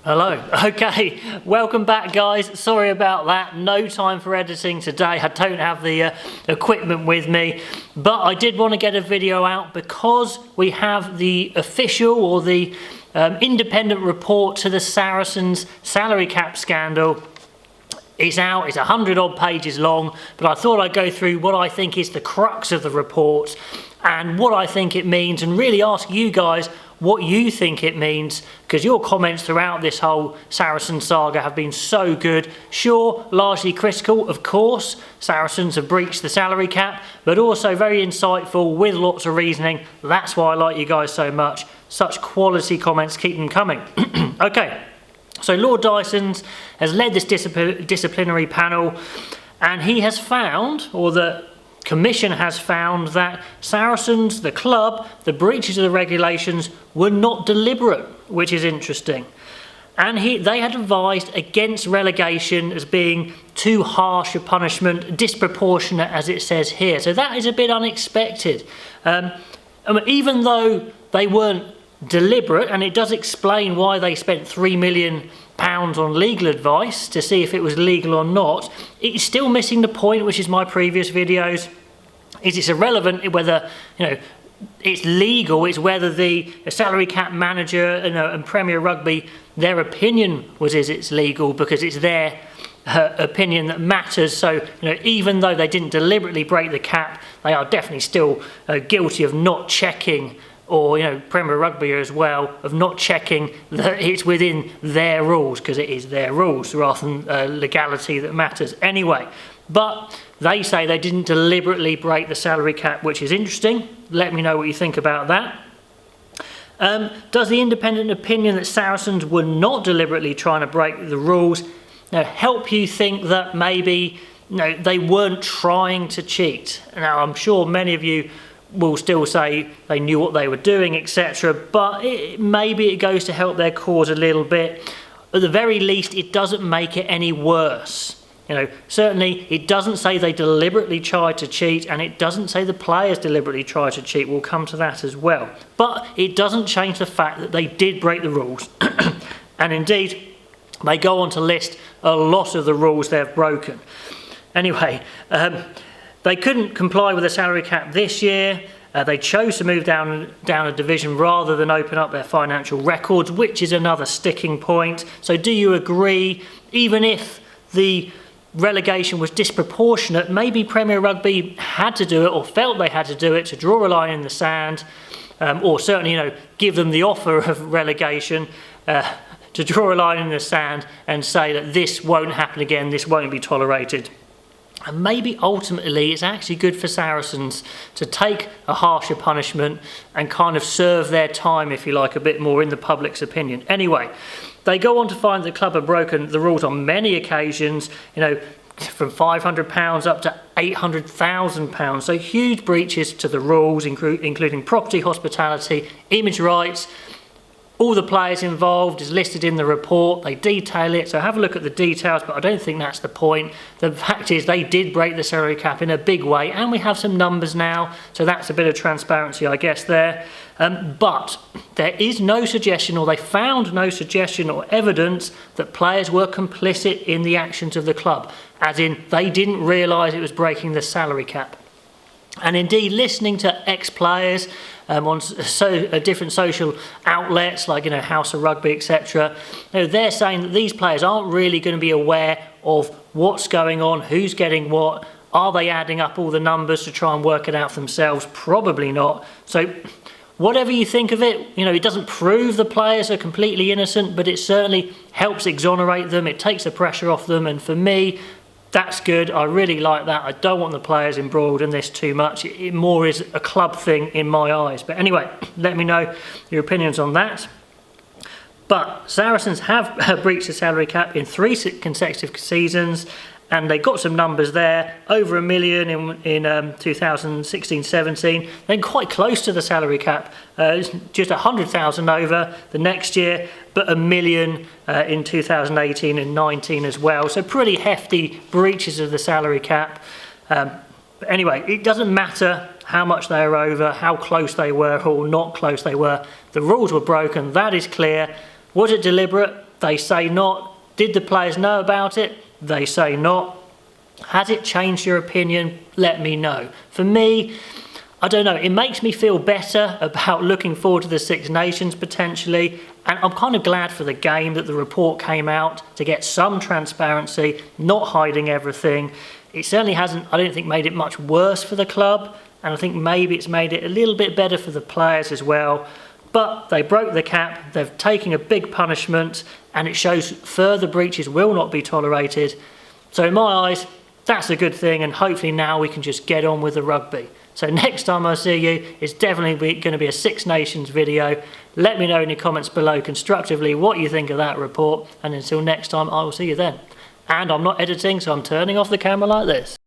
Hello. Okay, welcome back guys. Sorry about that, no time for editing today. I don't have the equipment with me, but I did want to get a video out because we have the official or the independent report to the Saracens salary cap scandal. It's out, it's 100 odd pages long, but I thought I'd go through what I think is the crux of the report and what I think it means, and really ask you guys what you think it means, because your comments throughout this whole Saracen saga have been so good. Sure, largely critical, of course. Saracens have breached the salary cap, but also very insightful with lots of reasoning. That's why I like you guys so much. Such quality comments, keep them coming. Okay, so Lord Dysons has led this disciplinary panel, and he has found, or the Commission has found, that Saracens, the club, the breaches of the regulations were not deliberate, which is interesting. And they had advised against relegation as being too harsh a punishment, disproportionate as it says here. So that is a bit unexpected. Even though they weren't deliberate, and it does explain why they spent £3 million on legal advice to see if it was legal or not, it's still missing the point, which is my previous videos, is it's irrelevant whether it's legal. It's whether the salary cap manager and Premier Rugby, their opinion is it's legal, because it's their opinion that matters. So even though they didn't deliberately break the cap, they are definitely still guilty of not checking, or Premier Rugby as well, of not checking that it's within their rules, because it is their rules rather than legality that matters anyway. But they say they didn't deliberately break the salary cap, which is interesting. Let me know what you think about that. Does the independent opinion that Saracens were not deliberately trying to break the rules help you think that maybe they weren't trying to cheat? Now, I'm sure many of you will still say they knew what they were doing, etc., but maybe it goes to help their cause a little bit. At the very least, it doesn't make it any worse. Certainly it doesn't say they deliberately tried to cheat, and it doesn't say the players deliberately tried to cheat. We'll come to that as well. But it doesn't change the fact that they did break the rules. And indeed, they go on to list a lot of the rules they've broken. Anyway, they couldn't comply with the salary cap this year. They chose to move down a division rather than open up their financial records, which is another sticking point. So do you agree, even if the relegation was disproportionate, maybe Premier Rugby had to do it, or felt they had to do it, to draw a line in the sand, or certainly give them the offer of relegation, to draw a line in the sand and say that this won't happen again, this won't be tolerated. And maybe ultimately it's actually good for Saracens to take a harsher punishment and kind of serve their time, if you like, a bit more in the public's opinion. Anyway, they go on to find the club have broken the rules on many occasions, from £500 up to £800,000. So huge breaches to the rules, including property, hospitality, image rights. All the players involved is listed in the report. They detail it, so have a look at the details, but I don't think that's the point. The fact is they did break the salary cap in a big way, and we have some numbers now, so that's a bit of transparency, I guess, there. But there is no suggestion, or they found no suggestion or evidence that players were complicit in the actions of the club, as in they didn't realise it was breaking the salary cap. And indeed, listening to ex-players on different social outlets like House of Rugby, etc., they're saying that these players aren't really going to be aware of what's going on, who's getting what. Are they adding up all the numbers to try and work it out for themselves? Probably not. So whatever you think of it, it doesn't prove the players are completely innocent, but it certainly helps exonerate them. It takes the pressure off them, and for me, that's good. I really like that. I don't want the players embroiled in this too much. It more is a club thing in my eyes. But anyway, let me know your opinions on that. But Saracens have breached the salary cap in 3 consecutive seasons, and they got some numbers there, over £1 million in 2016-17, then quite close to the salary cap, just 100,000 over the next year, but £1 million in 2018 and 19 as well. So pretty hefty breaches of the salary cap. But anyway, it doesn't matter how much they are over, how close they were or not close they were. The rules were broken, that is clear. Was it deliberate? They say not. Did the players know about it? They say not. Has it changed your opinion? Let me know. For me, I don't know, it makes me feel better about looking forward to the Six Nations potentially, and I'm kind of glad for the game that the report came out to get some transparency, not hiding everything. It certainly hasn't, I don't think, made it much worse for the club, and I think maybe it's made it a little bit better for the players as well. But they broke the cap, they've taken a big punishment, and it shows further breaches will not be tolerated. So in my eyes, that's a good thing, and hopefully now we can just get on with the rugby. So next time I see you, it's definitely going to be a Six Nations video. Let me know in the comments below constructively what you think of that report, and until next time, I will see you then. And I'm not editing, so I'm turning off the camera like this.